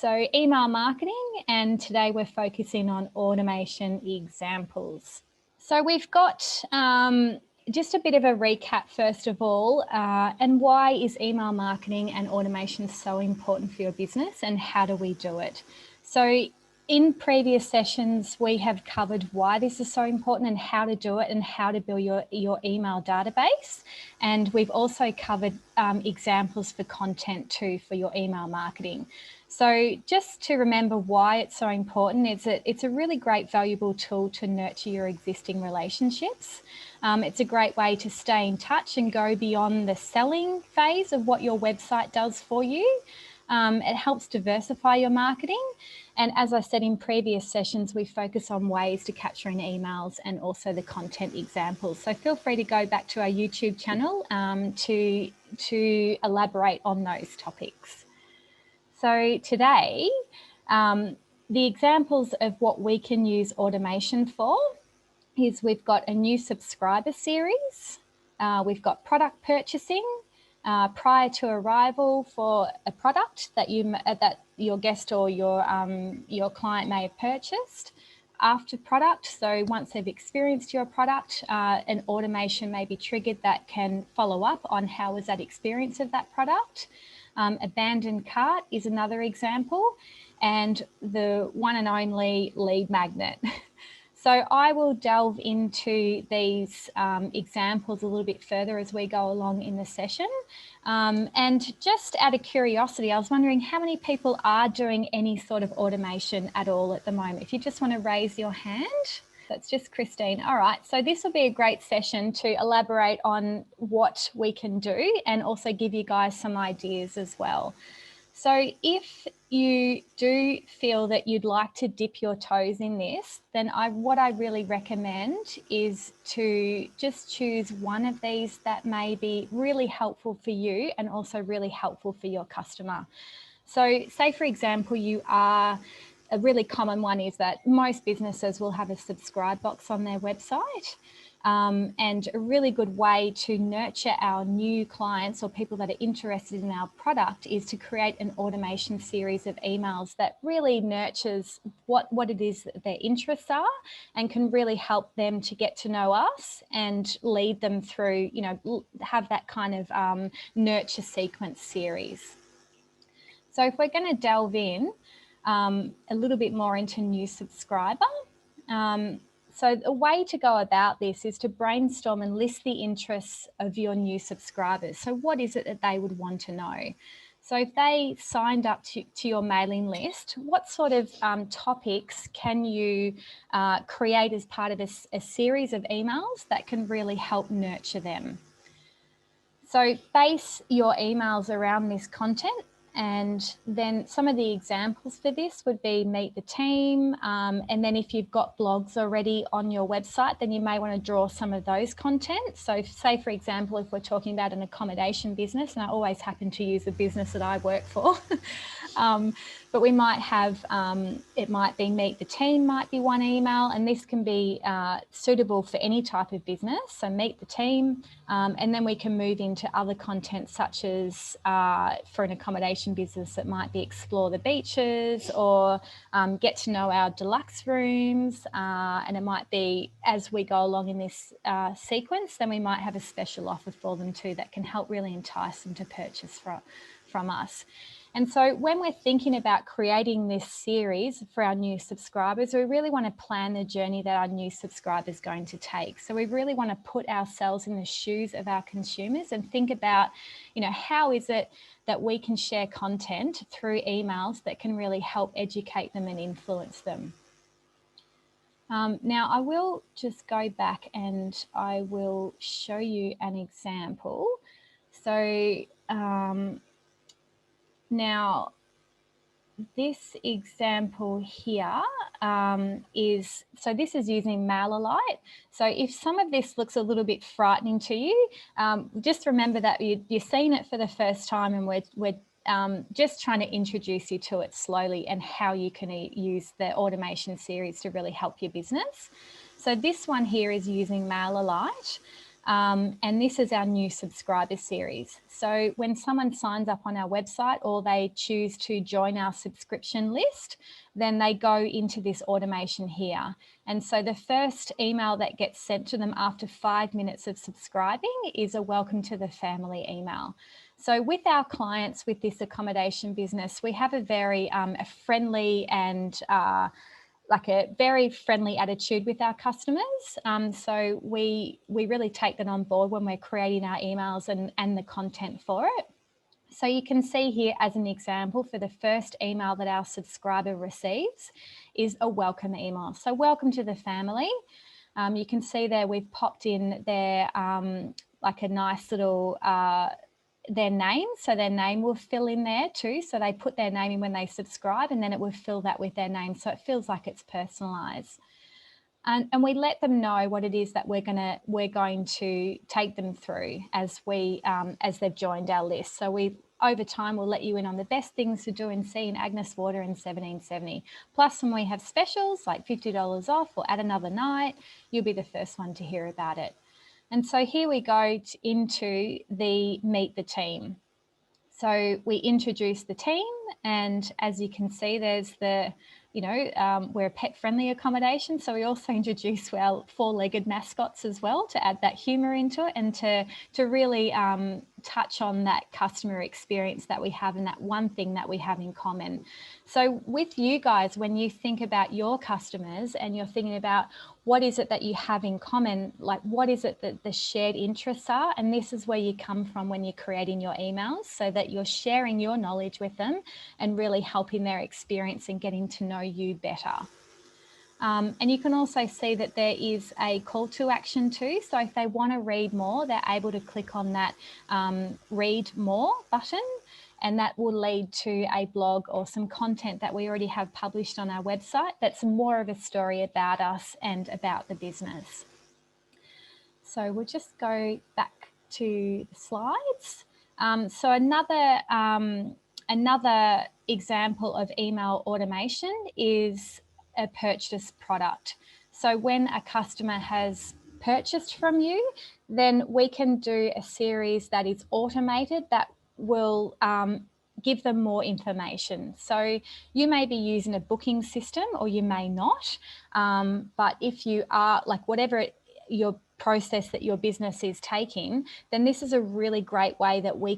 So email marketing, and today we're focusing on automation examples. So we've got just a bit of a recap first of all, and why is email marketing and automation so important for your business and how do we do it? So in previous sessions, we have covered why this is so important and how to do it and how to build your email database. And we've also covered examples for content too for your email marketing. So just to remember why it's so important, it's a really great valuable tool to nurture your existing relationships. It's a great way to stay in touch and go beyond the selling phase of what your website does for you. It helps diversify your marketing. And as I said in previous sessions, we focus on ways to capturing emails and also the content examples. So feel free to go back to our YouTube channel to elaborate on those topics. So today, the examples of what we can use automation for is we've got a new subscriber series, we've got product purchasing, prior to arrival for a product that your guest or your client may have purchased, after product, so once they've experienced your product, an automation may be triggered that can follow up on how was that experience of that product. Abandoned cart is another example, and the one and only lead magnet. So I will delve into these examples a little bit further as we go along in the session. And just out of curiosity, I was wondering how many people are doing any sort of automation at all at the moment. If you just want to raise your hand. That's just Christine. All right, so this will be a great session to elaborate on what we can do and also give you guys some ideas as well. So if you do feel that you'd like to dip your toes in this, then what I really recommend is to just choose one of these that may be really helpful for you and also really helpful for your customer. So say, for example, a really common one is that most businesses will have a subscribe box on their website. And a really good way to nurture our new clients or people that are interested in our product is to create an automation series of emails that really nurtures what it is that their interests are and can really help them to get to know us and lead them through, have that kind of nurture sequence series. So if we're going to delve in a little bit more into new subscriber, so the way to go about this is to brainstorm and list the interests of your new subscribers. So what is it that they would want to know? So if they signed up to your mailing list, what sort of topics can you create as part of a series of emails that can really help nurture them? So base your emails around this content. And then some of the examples for this would be meet the team. And then if you've got blogs already on your website, then you may want to draw some of those content. So say, for example, if we're talking about an accommodation business, and I always happen to use the business that I work for, but we might have, it might be meet the team might be one email, and this can be suitable for any type of business. So meet the team, and then we can move into other content such as for an accommodation business, it might be explore the beaches or get to know our deluxe rooms, and it might be as we go along in this sequence, then we might have a special offer for them too that can help really entice them to purchase from us. And so when we're thinking about creating this series for our new subscribers, we really want to plan the journey that our new subscriber is going to take. So we really want to put ourselves in the shoes of our consumers and think about, how is it that we can share content through emails that can really help educate them and influence them. Now I will just go back and I will show you an example. So now, this example here this is using MailerLite. So if some of this looks a little bit frightening to you, just remember that you're seeing it for the first time, and we're just trying to introduce you to it slowly and how you can use the automation series to really help your business. So this one here is using MailerLite. And this is our new subscriber series. So when someone signs up on our website or they choose to join our subscription list, then they go into this automation here. And so the first email that gets sent to them after 5 minutes of subscribing is a welcome to the family email. So with our clients with this accommodation business, we have a very friendly and like a very friendly attitude with our customers. So we really take that on board when we're creating our emails and the content for it. So you can see here as an example for the first email that our subscriber receives is a welcome email. So welcome to the family. You can see there we've popped in their like a nice little their name. So their name will fill in there too. So they put their name in when they subscribe and then it will fill that with their name. So it feels like it's personalized. And we let them know what it is that we're going to take them through as they've joined our list. So we over time we'll let you in on the best things to do and see in Agnes Water in 1770. Plus, when we have specials like $50 off or add another night, you'll be the first one to hear about it. And so here we go into the meet the team. So we introduce the team, and as you can see, there's the, we're a pet-friendly accommodation. So we also introduce our four-legged mascots as well to add that humour into it and to really touch on that customer experience that we have and that one thing that we have in common. So with you guys, when you think about your customers and you're thinking about what is it that you have in common, like what is it that the shared interests are, and this is where you come from when you're creating your emails so that you're sharing your knowledge with them and really helping their experience and getting to know you better. And you can also see that there is a call to action too. So if they want to read more, they're able to click on that read more button, and that will lead to a blog or some content that we already have published on our website that's more of a story about us and about the business. So we'll just go back to the slides. So another example of email automation is a purchase product. So when a customer has purchased from you, then we can do a series that is automated that will give them more information. So you may be using a booking system or you may not, but if you are, like whatever your process that your business is taking, then this is a really great way that we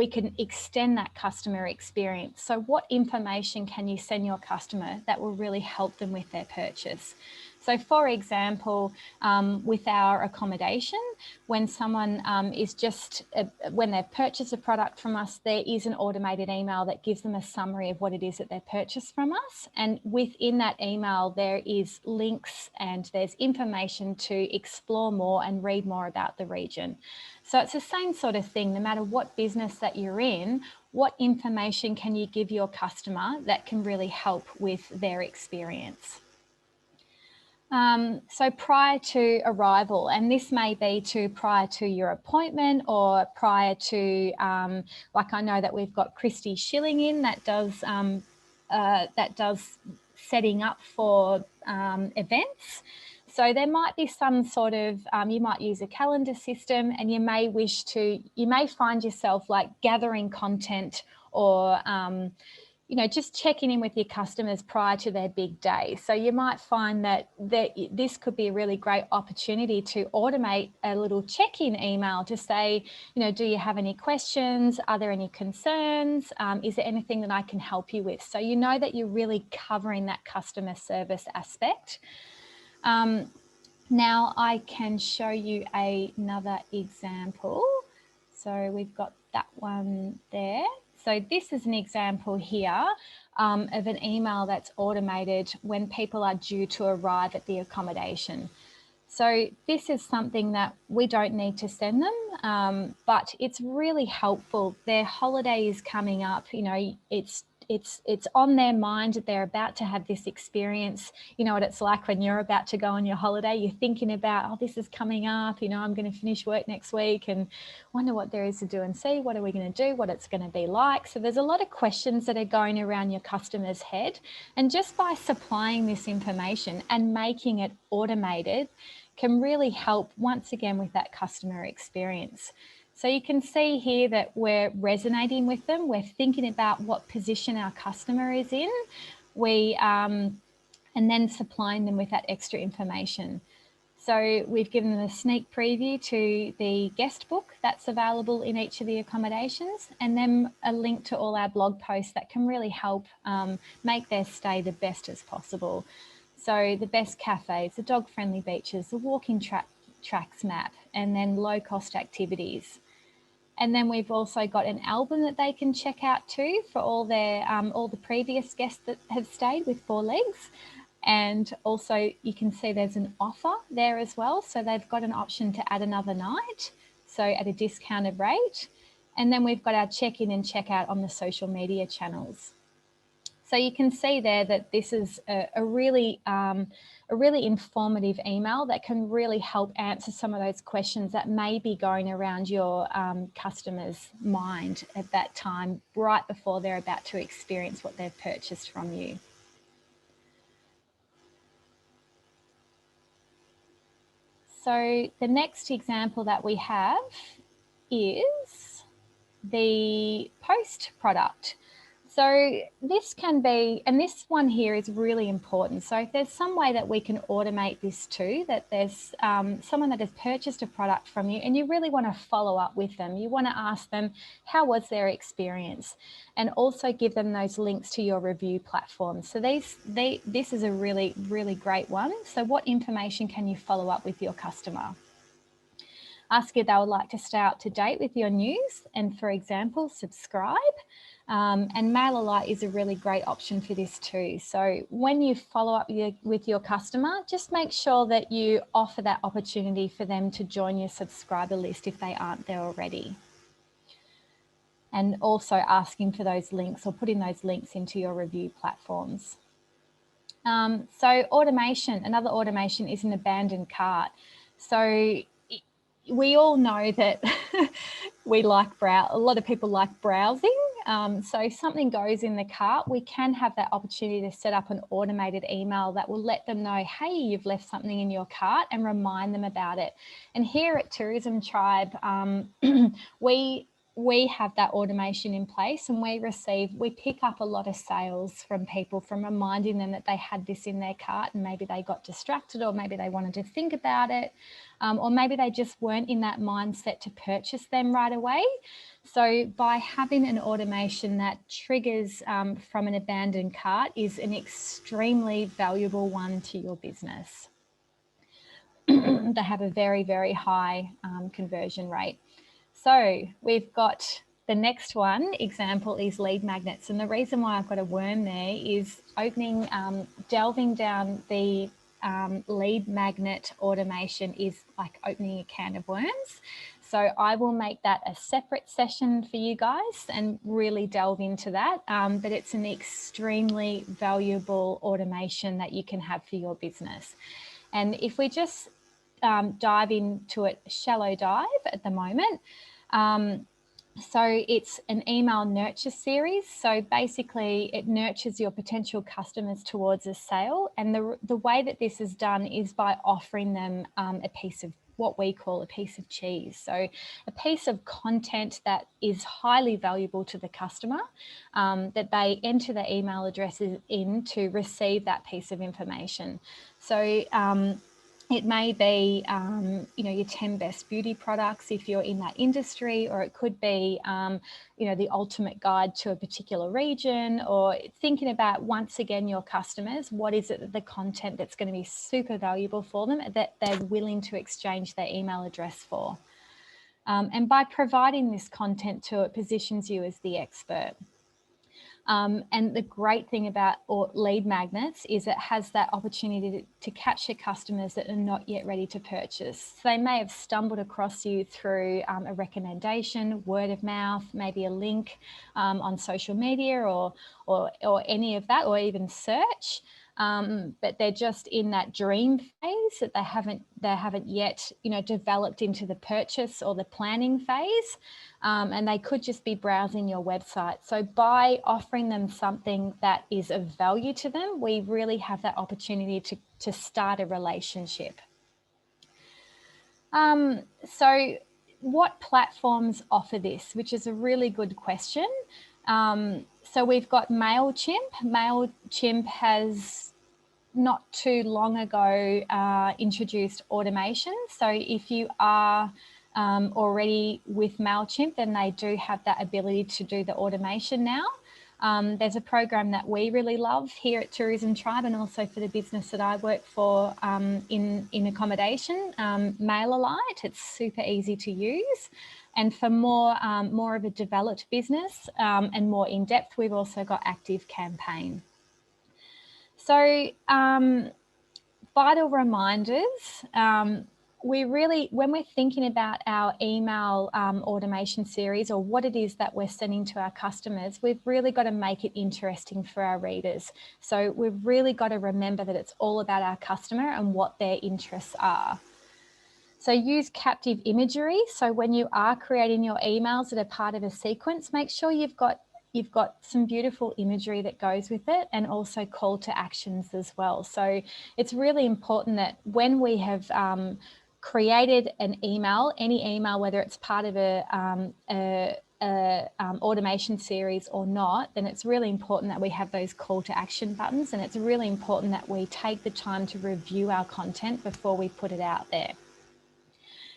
can extend that customer experience. So what information can you send your customer that will really help them with their purchase? So for example, with our accommodation, when someone when they've purchased a product from us, there is an automated email that gives them a summary of what it is that they've purchased from us. And within that email, there is links and there's information to explore more and read more about the region. So it's the same sort of thing, no matter what business that you're in, what information can you give your customer that can really help with their experience? So prior to arrival, and this may be prior to your appointment or prior to, like I know that we've got Christy Schilling in that does setting up for events. So there might be some sort of, you might use a calendar system and you may find yourself like gathering content or, just checking in with your customers prior to their big day. So you might find that this could be a really great opportunity to automate a little check-in email to say, do you have any questions? Are there any concerns? Is there anything that I can help you with? So you know that you're really covering that customer service aspect. Now I can show you another example. So we've got that one there. So this is an example here of an email that's automated when people are due to arrive at the accommodation. So this is something that we don't need to send them, but it's really helpful. Their holiday is coming up, it's on their mind that they're about to have this experience. You know what it's like when you're about to go on your holiday, you're thinking about, oh, this is coming up, I'm going to finish work next week and wonder what there is to do and see, what are we going to do, what it's going to be like. So there's a lot of questions that are going around your customer's head. And just by supplying this information and making it automated, can really help once again with that customer experience. So you can see here that we're resonating with them. We're thinking about what position our customer is in. And then supplying them with that extra information. So we've given them a sneak preview to the guest book that's available in each of the accommodations, and then a link to all our blog posts that can really help make their stay the best as possible. So the best cafes, the dog-friendly beaches, the walking tracks map, and then low-cost activities. And then we've also got an album that they can check out too for all the previous guests that have stayed with Four Legs. And also you can see there's an offer there as well. So they've got an option to add another night, so at a discounted rate. And then we've got our check-in and check-out on the social media channels. So you can see there that this is a really informative email that can really help answer some of those questions that may be going around your customer's mind at that time, right before they're about to experience what they've purchased from you. So the next example that we have is the post product. So this can be, and this one here is really important. So if there's some way that we can automate this too, that there's someone that has purchased a product from you and you really want to follow up with them. You want to ask them, how was their experience? And also give them those links to your review platform. So this is a really, really great one. So what information can you follow up with your customer? Ask if they would like to stay up to date with your news and, for example, subscribe. And MailerLite is a really great option for this too. So when you follow up with your customer, just make sure that you offer that opportunity for them to join your subscriber list if they aren't there already. And also asking for those links or putting those links into your review platforms. So automation, another automation is an abandoned cart. So we all know that we like a lot of people like browsing. So if something goes in the cart, we can have that opportunity to set up an automated email that will let them know, hey, you've left something in your cart, and remind them about it. And here at Tourism Tribe, we have that automation in place, and we pick up a lot of sales from people from reminding them that they had this in their cart and maybe they got distracted, or maybe they wanted to think about it, or maybe they just weren't in that mindset to purchase them right away. So by having an automation that triggers from an abandoned cart is an extremely valuable one to your business. They have a very, very high conversion rate. So we've got the next one example is lead magnets. And the reason why I've got a worm there is delving down the lead magnet automation is like opening a can of worms. So I will make that a separate session for you guys and really delve into that. But it's an extremely valuable automation that you can have for your business. And if we just dive into it, shallow dive at the moment. So it's an email nurture series. So basically it nurtures your potential customers towards a sale. And the way that this is done is by offering them a piece of what we call a piece of cheese. So a piece of content that is highly valuable to the customer, that they enter their email addresses in to receive that piece of information. So it may be, your 10 best beauty products if you're in that industry, or it could be, the ultimate guide to a particular region, or thinking about, once again, your customers, what is it, the content that's going to be super valuable for them that they're willing to exchange their email address for. And by providing this content to it positions you as the expert. And the great thing about lead magnets is it has that opportunity to capture customers that are not yet ready to purchase. So they may have stumbled across you through a recommendation, word of mouth, maybe a link on social media or any of that, or even search. But they're just in that dream phase that they haven't yet, developed into the purchase or the planning phase. And they could just be browsing your website. So by offering them something that is of value to them, we really have that opportunity to start a relationship. So what platforms offer this, which is a really good question. So we've got Mailchimp. Mailchimp has not too long ago introduced automation. So if you are already with Mailchimp, then they do have that ability to do the automation now. There's a program that we really love here at Tourism Tribe, and also for the business that I work for in accommodation, MailerLite. It's super easy to use. And for more of a developed business and more in depth, we've also got Active Campaign. So vital reminders. When we're thinking about our email automation series, or what it is that we're sending to our customers, we've really got to make it interesting for our readers. So we've really got to remember that it's all about our customer and what their interests are. So use captive imagery. So when you are creating your emails that are part of a sequence, make sure you've got some beautiful imagery that goes with it, and also call to actions as well. So it's really important that when we have created an email, any email, whether it's part of a automation series or not, then it's really important that we have those call to action buttons, and it's really important that we take the time to review our content before we put it out there,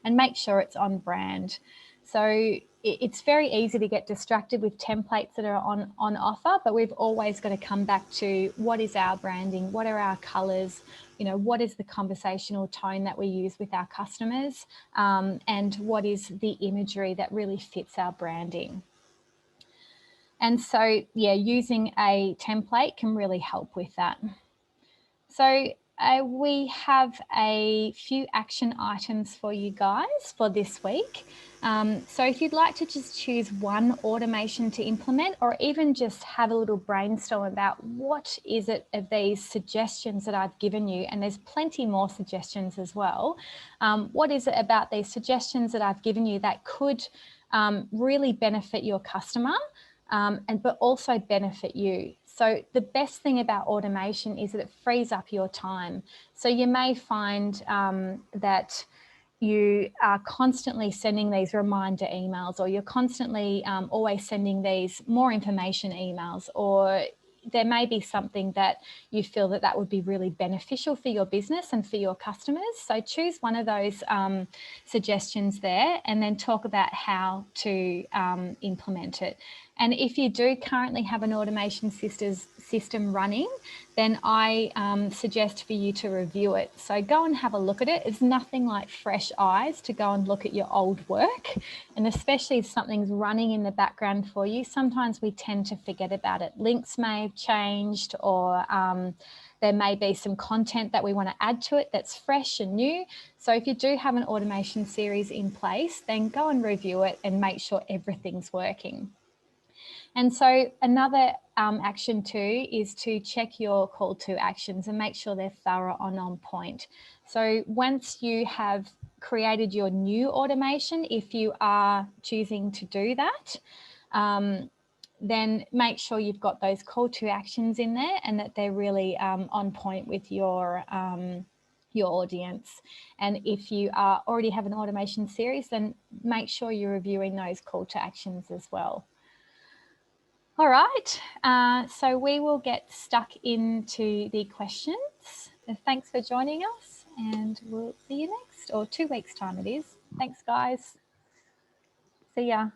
and make sure it's on brand. So it's very easy to get distracted with templates that are on offer, but we've always got to come back to what is our branding, what are our colours, what is the conversational tone that we use with our customers, and what is the imagery that really fits our branding. And so, yeah, using a template can really help with that. So we have a few action items for you guys for this week. So if you'd like to just choose one automation to implement, or even just have a little brainstorm about what is it of these suggestions that I've given you, and there's plenty more suggestions as well. What is it about these suggestions that I've given you that could really benefit your customer, but also benefit you? So the best thing about automation is that it frees up your time. So you may find that you are constantly sending these reminder emails, or you're constantly always sending these more information emails, or there may be something that you feel that would be really beneficial for your business and for your customers. So choose one of those suggestions there, and then talk about how to implement it. And if you do currently have an automation system running, then I suggest for you to review it. So go and have a look at it. It's nothing like fresh eyes to go and look at your old work. And especially if something's running in the background for you, sometimes we tend to forget about it. Links may have changed, or there may be some content that we want to add to it that's fresh and new. So if you do have an automation series in place, then go and review it and make sure everything's working. And so another action too is to check your call to actions and make sure they're thorough and on point. So once you have created your new automation, if you are choosing to do that, then make sure you've got those call to actions in there, and that they're really on point with your audience. And if you already have an automation series, then make sure you're reviewing those call to actions as well. All right, so we will get stuck into the questions. Thanks for joining us, and we'll see you next, or 2 weeks' time it is. Thanks, guys. See ya.